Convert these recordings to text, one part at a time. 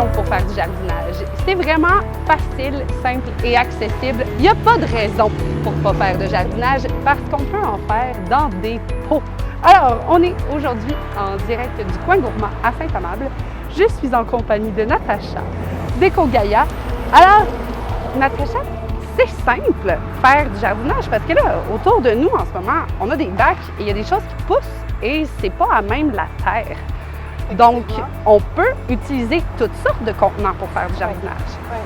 donc pour faire du jardinage. C'est vraiment facile, simple et accessible. Il n'y a pas de raison pour ne pas faire de jardinage parce qu'on peut en faire dans des pots. Alors, on est aujourd'hui en direct du Coin Gourmand à Saint-Amable. Je suis en compagnie de Natacha d'Eco-Gaia. Alors, Natacha, c'est simple faire du jardinage parce que là, autour de nous en ce moment, on a des bacs et il y a des choses qui poussent et c'est pas à même la terre. Donc, on peut utiliser toutes sortes de contenants pour faire du jardinage. Oui.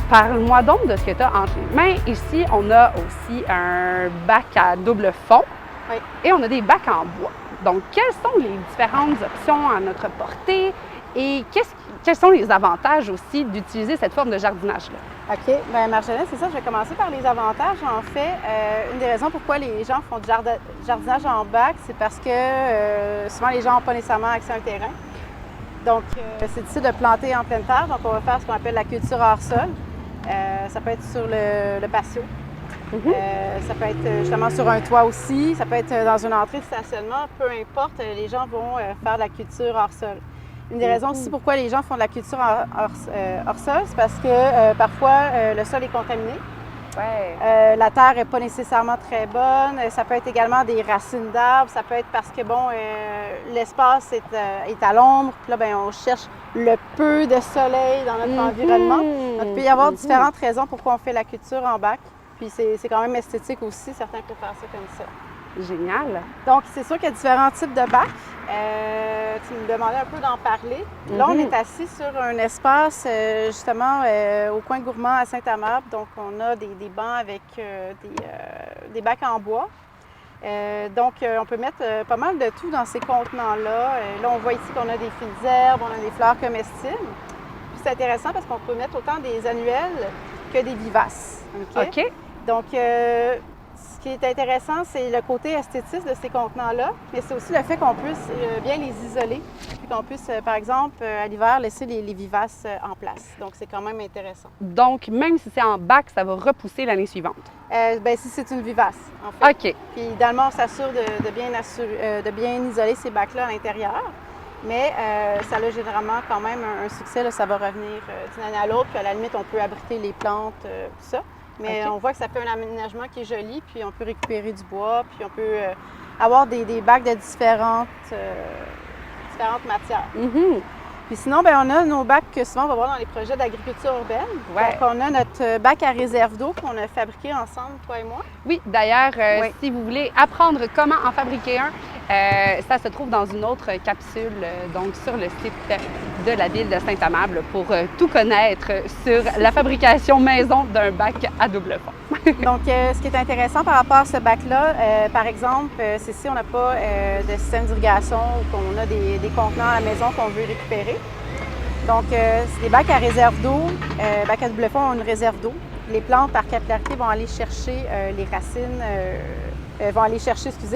Parle-moi donc de ce que tu as entre les mains. Ici, on a aussi un bac à double fond et on a des bacs en bois. Donc, quelles sont les différentes options à notre portée et quels sont les avantages aussi d'utiliser cette forme de jardinage-là? OK. Bien, Marjolaine, c'est ça. Je vais commencer par les avantages. En fait, une des raisons pourquoi les gens font du jardinage en bac, c'est parce que souvent les gens n'ont pas nécessairement accès à un terrain. Donc, c'est difficile de planter en pleine terre. Donc, on va faire ce qu'on appelle la culture hors sol. Ça peut être sur le patio. Ça peut être justement sur un toit aussi. Ça peut être dans une entrée de stationnement. Peu importe, les gens vont faire de la culture hors sol. Une des raisons aussi pourquoi les gens font de la culture hors sol, c'est parce que parfois le sol est contaminé. La terre n'est pas nécessairement très bonne. Ça peut être également des racines d'arbres. Ça peut être parce que l'espace est à l'ombre. Puis là, on cherche le peu de soleil dans notre environnement. Donc, il peut y avoir différentes raisons pourquoi on fait la culture en bac. Puis c'est quand même esthétique aussi. Certains peuvent faire ça comme ça. Génial! Donc, c'est sûr qu'il y a différents types de bacs. Tu me demandais un peu d'en parler. Là, on est assis sur un espace, justement, au Coin Gourmand à Saint-Amable. Donc, on a des bancs avec des bacs en bois. Donc, on peut mettre pas mal de tout dans ces contenants-là. Là, on voit ici qu'on a des fines herbes, on a des fleurs comestibles. Puis, c'est intéressant parce qu'on peut mettre autant des annuelles que des vivaces. OK. Donc, ce qui est intéressant, c'est le côté esthétique de ces contenants-là, mais c'est aussi le fait qu'on puisse bien les isoler, puis qu'on puisse, par exemple, à l'hiver, laisser les vivaces en place. Donc, c'est quand même intéressant. Donc, même si c'est en bac, ça va repousser l'année suivante? Si c'est une vivace, en fait. OK. Puis, idéalement, on s'assure de bien isoler ces bacs-là à l'intérieur. Mais ça a généralement quand même un succès. Là, ça va revenir d'une année à l'autre, puis à la limite, on peut abriter les plantes, tout ça. Mais on voit que ça fait un aménagement qui est joli, puis on peut récupérer du bois, puis on peut avoir des bacs de différentes matières. Puis sinon, on a nos bacs que souvent on va voir dans les projets d'agriculture urbaine. Donc, on a notre bac à réserve d'eau qu'on a fabriqué ensemble, toi et moi. Oui, d'ailleurs, si vous voulez apprendre comment en fabriquer un, ça se trouve dans une autre capsule, donc sur le site de la ville de Saint-Amable pour tout connaître sur la fabrication maison d'un bac à double fond. Donc, ce qui est intéressant par rapport à ce bac-là, par exemple, c'est si on n'a pas de système d'irrigation ou qu'on a des contenants à la maison qu'on veut récupérer. Donc, c'est des bacs à réserve d'eau. Bacs à double fond ont une réserve d'eau. Les plantes, par capillarité, vont aller chercher les racines,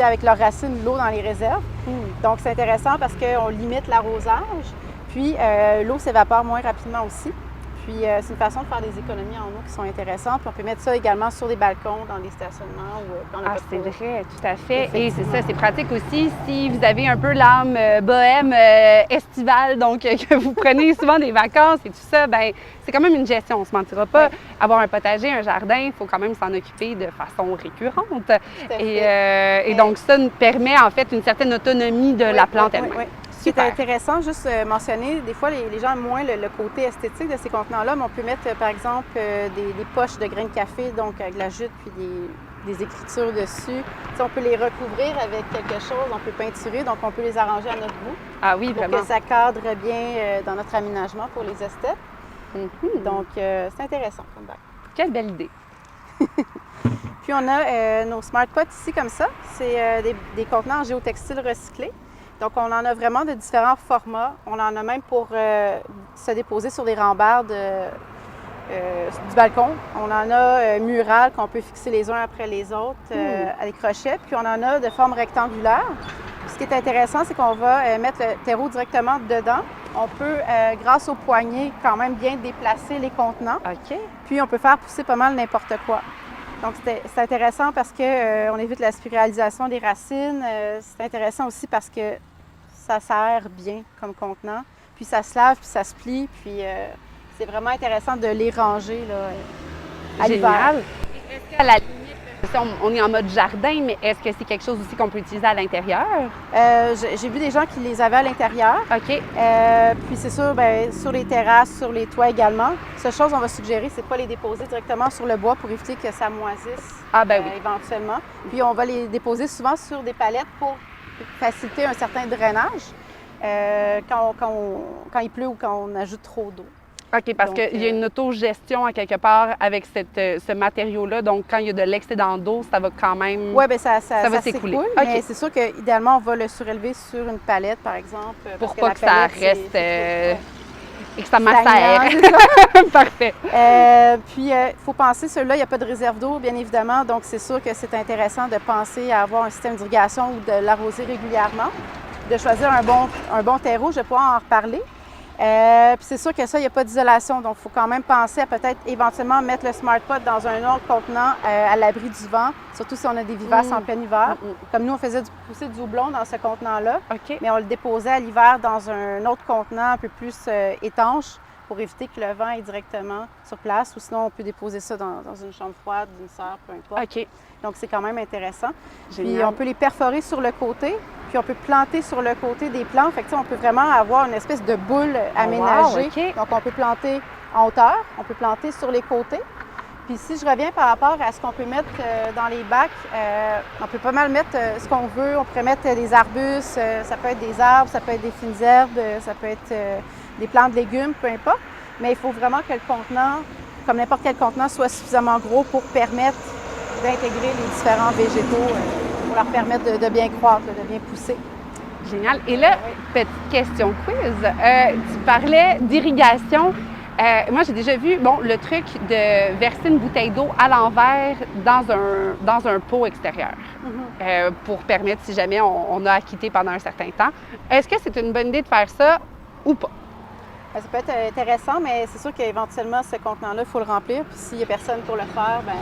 avec leurs racines l'eau dans les réserves. Donc, c'est intéressant parce qu'on limite l'arrosage. Puis, l'eau s'évapore moins rapidement aussi. Puis, c'est une façon de faire des économies en eau qui sont intéressantes. Puis, on peut mettre ça également sur des balcons, dans des stationnements ou dans le c'est vrai, tout à fait. Et c'est ça, c'est pratique aussi si vous avez un peu l'âme bohème estivale, donc que vous prenez souvent des vacances et tout ça, c'est quand même une gestion, on ne se mentira pas. Avoir un potager, un jardin, il faut quand même s'en occuper de façon récurrente. Et donc, ça nous permet en fait une certaine autonomie de la plante elle-même. Ce qui est intéressant, juste mentionner, des fois, les gens aiment moins le côté esthétique de ces contenants-là, mais on peut mettre, par exemple, des poches de grains de café, donc avec de la jute, puis des écritures dessus. T'sais, on peut les recouvrir avec quelque chose, on peut peinturer, donc on peut les arranger à notre goût. Ah oui, vraiment. Pour que ça cadre bien dans notre aménagement pour les esthètes. Donc, c'est intéressant comme bac. Quelle belle idée! Puis, on a nos Smart Pots ici, comme ça. C'est des contenants en géotextile recyclés. Donc, on en a vraiment de différents formats. On en a même pour se déposer sur des rambardes du balcon. On en a murales qu'on peut fixer les uns après les autres à des crochets. Puis, on en a de forme rectangulaire. Puis, ce qui est intéressant, c'est qu'on va mettre le terreau directement dedans. On peut, grâce au poignet, quand même bien déplacer les contenants. OK. Puis, on peut faire pousser pas mal n'importe quoi. Donc, c'est intéressant parce qu'on évite la spiralisation des racines. C'est intéressant aussi parce que ça sert bien comme contenant. puis ça se lave, puis ça se plie, puis c'est vraiment intéressant de les ranger là, à l'hiver. Génial. Est-ce qu'à la limite, on est en mode jardin, mais est-ce que c'est quelque chose aussi qu'on peut utiliser à l'intérieur? J'ai vu des gens qui les avaient à l'intérieur. OK. Puis c'est sûr, bien, sur les terrasses, sur les toits également. Seule chose qu'on va suggérer, c'est de ne pas les déposer directement sur le bois pour éviter que ça moisisse éventuellement. Puis on va les déposer souvent sur des palettes pour faciliter un certain drainage quand il pleut ou quand on ajoute trop d'eau. OK, parce qu'il y a une autogestion à quelque part avec ce matériau-là. Donc, quand il y a de l'excédent d'eau, ça va quand même... Oui, bien ça va s'écouler. Mais c'est sûr qu'idéalement, on va le surélever sur une palette, par exemple. Pour pas que ça reste... et que ça macère. Parfait. Puis, il faut penser, celui-là, il n'y a pas de réserve d'eau, bien évidemment. Donc, c'est sûr que c'est intéressant de penser à avoir un système d'irrigation ou de l'arroser régulièrement, de choisir un bon terreau. Je vais pouvoir en reparler. Puis c'est sûr que ça, il n'y a pas d'isolation, donc il faut quand même penser à peut-être éventuellement mettre le Smart Pot dans un autre contenant à l'abri du vent, surtout si on a des vivaces en plein hiver. Comme nous, on faisait pousser du houblon dans ce contenant-là, mais on le déposait à l'hiver dans un autre contenant un peu plus étanche pour éviter que le vent aille directement sur place, ou sinon on peut déposer ça dans une chambre froide, d'une serre, peu importe. OK. Donc c'est quand même intéressant. Génial. Puis on peut les perforer sur le côté. Puis on peut planter sur le côté des plants. Fait que, on peut vraiment avoir une espèce de boule aménagée. Wow, okay. Donc on peut planter en hauteur, on peut planter sur les côtés. Puis si je reviens par rapport à ce qu'on peut mettre dans les bacs, on peut pas mal mettre ce qu'on veut. On pourrait mettre des arbustes, ça peut être des arbres, ça peut être des fines herbes, ça peut être des plants de légumes, peu importe. Mais il faut vraiment que le contenant, comme n'importe quel contenant, soit suffisamment gros pour permettre d'intégrer les différents végétaux, pour leur permettre de bien croître, de bien pousser. Génial. Et là, petite question quiz. Tu parlais d'irrigation. Moi, j'ai déjà vu le truc de verser une bouteille d'eau à l'envers dans un pot extérieur pour permettre, si jamais on a à quitter pendant un certain temps. Est-ce que c'est une bonne idée de faire ça ou pas? Ça peut être intéressant, mais c'est sûr qu'éventuellement, ce contenant-là, il faut le remplir. Puis s'il n'y a personne pour le faire, bien...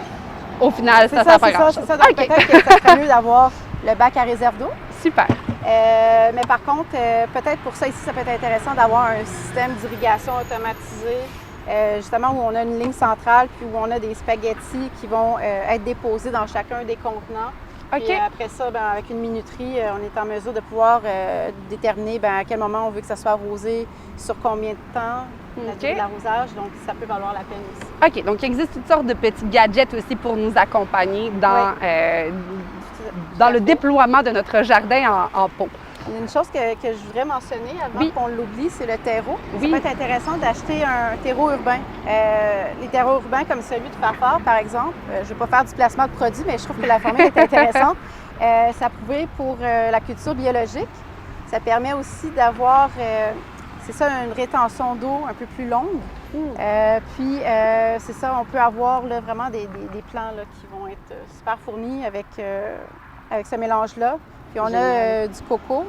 Au final, ça ne sert pas grand-chose. C'est ça. Donc peut-être que ça serait mieux d'avoir le bac à réserve d'eau. Super. Mais par contre, peut-être pour ça ici, ça peut être intéressant d'avoir un système d'irrigation automatisé, justement où on a une ligne centrale, puis où on a des spaghettis qui vont être déposés dans chacun des contenants. Puis après ça, avec une minuterie, on est en mesure de pouvoir déterminer à quel moment on veut que ça soit arrosé, sur combien de temps, la durée de l'arrosage. Donc, ça peut valoir la peine aussi. OK. Donc, il existe toutes sortes de petits gadgets aussi pour nous accompagner dans le déploiement de notre jardin en pot. Il y a une chose que je voudrais mentionner avant qu'on l'oublie, c'est le terreau. Oui. Ça peut être intéressant d'acheter un terreau urbain. Les terreaux urbains comme celui de Fafard, par exemple, je ne vais pas faire du placement de produits, mais je trouve que la formule est intéressante. Ça prouvé pour la culture biologique. Ça permet aussi d'avoir, une rétention d'eau un peu plus longue. Puis, c'est ça, on peut avoir là, vraiment des plants là, qui vont être super fournis avec ce mélange-là. Puis on a du coco,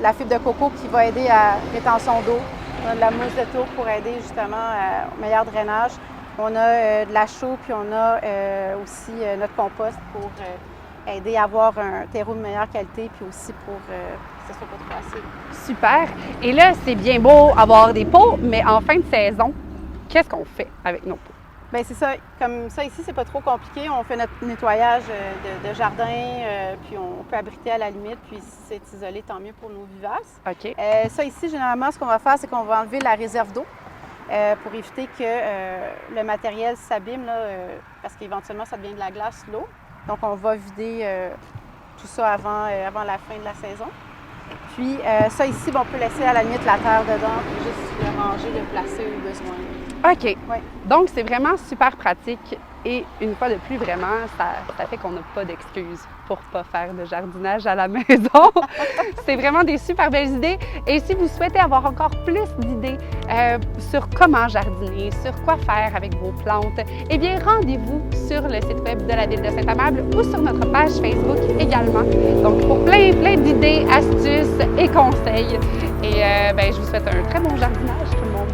la fibre de coco qui va aider à rétention d'eau. On a de la mousse de tourbe pour aider justement au meilleur drainage. On a de la chaux, puis on a aussi notre compost pour aider à avoir un terreau de meilleure qualité, puis aussi pour que ça ne soit pas trop acide. Super. Et là, c'est bien beau avoir des pots, mais en fin de saison, qu'est-ce qu'on fait avec nos pots? Bien, c'est ça. Comme ça, ici, c'est pas trop compliqué. On fait notre nettoyage de jardin, puis on peut abriter à la limite, puis si c'est isolé, tant mieux pour nos vivaces. OK. Ça, ici, généralement, ce qu'on va faire, c'est qu'on va enlever la réserve d'eau pour éviter que le matériel s'abîme, parce qu'éventuellement, ça devient de la glace, l'eau. Donc, on va vider tout ça avant la fin de la saison. Puis, ça, ici, on peut laisser à la limite la terre dedans, puis juste le ranger, le placer au besoin. OK. Oui. Donc, c'est vraiment super pratique et une fois de plus, vraiment, ça fait qu'on n'a pas d'excuses pour ne pas faire de jardinage à la maison. C'est vraiment des super belles idées. Et si vous souhaitez avoir encore plus d'idées sur comment jardiner, sur quoi faire avec vos plantes, eh bien, rendez-vous sur le site web de la Ville de Saint-Amable ou sur notre page Facebook également. Donc, pour plein d'idées, astuces et conseils. Et je vous souhaite un très bon jardinage, tout le monde.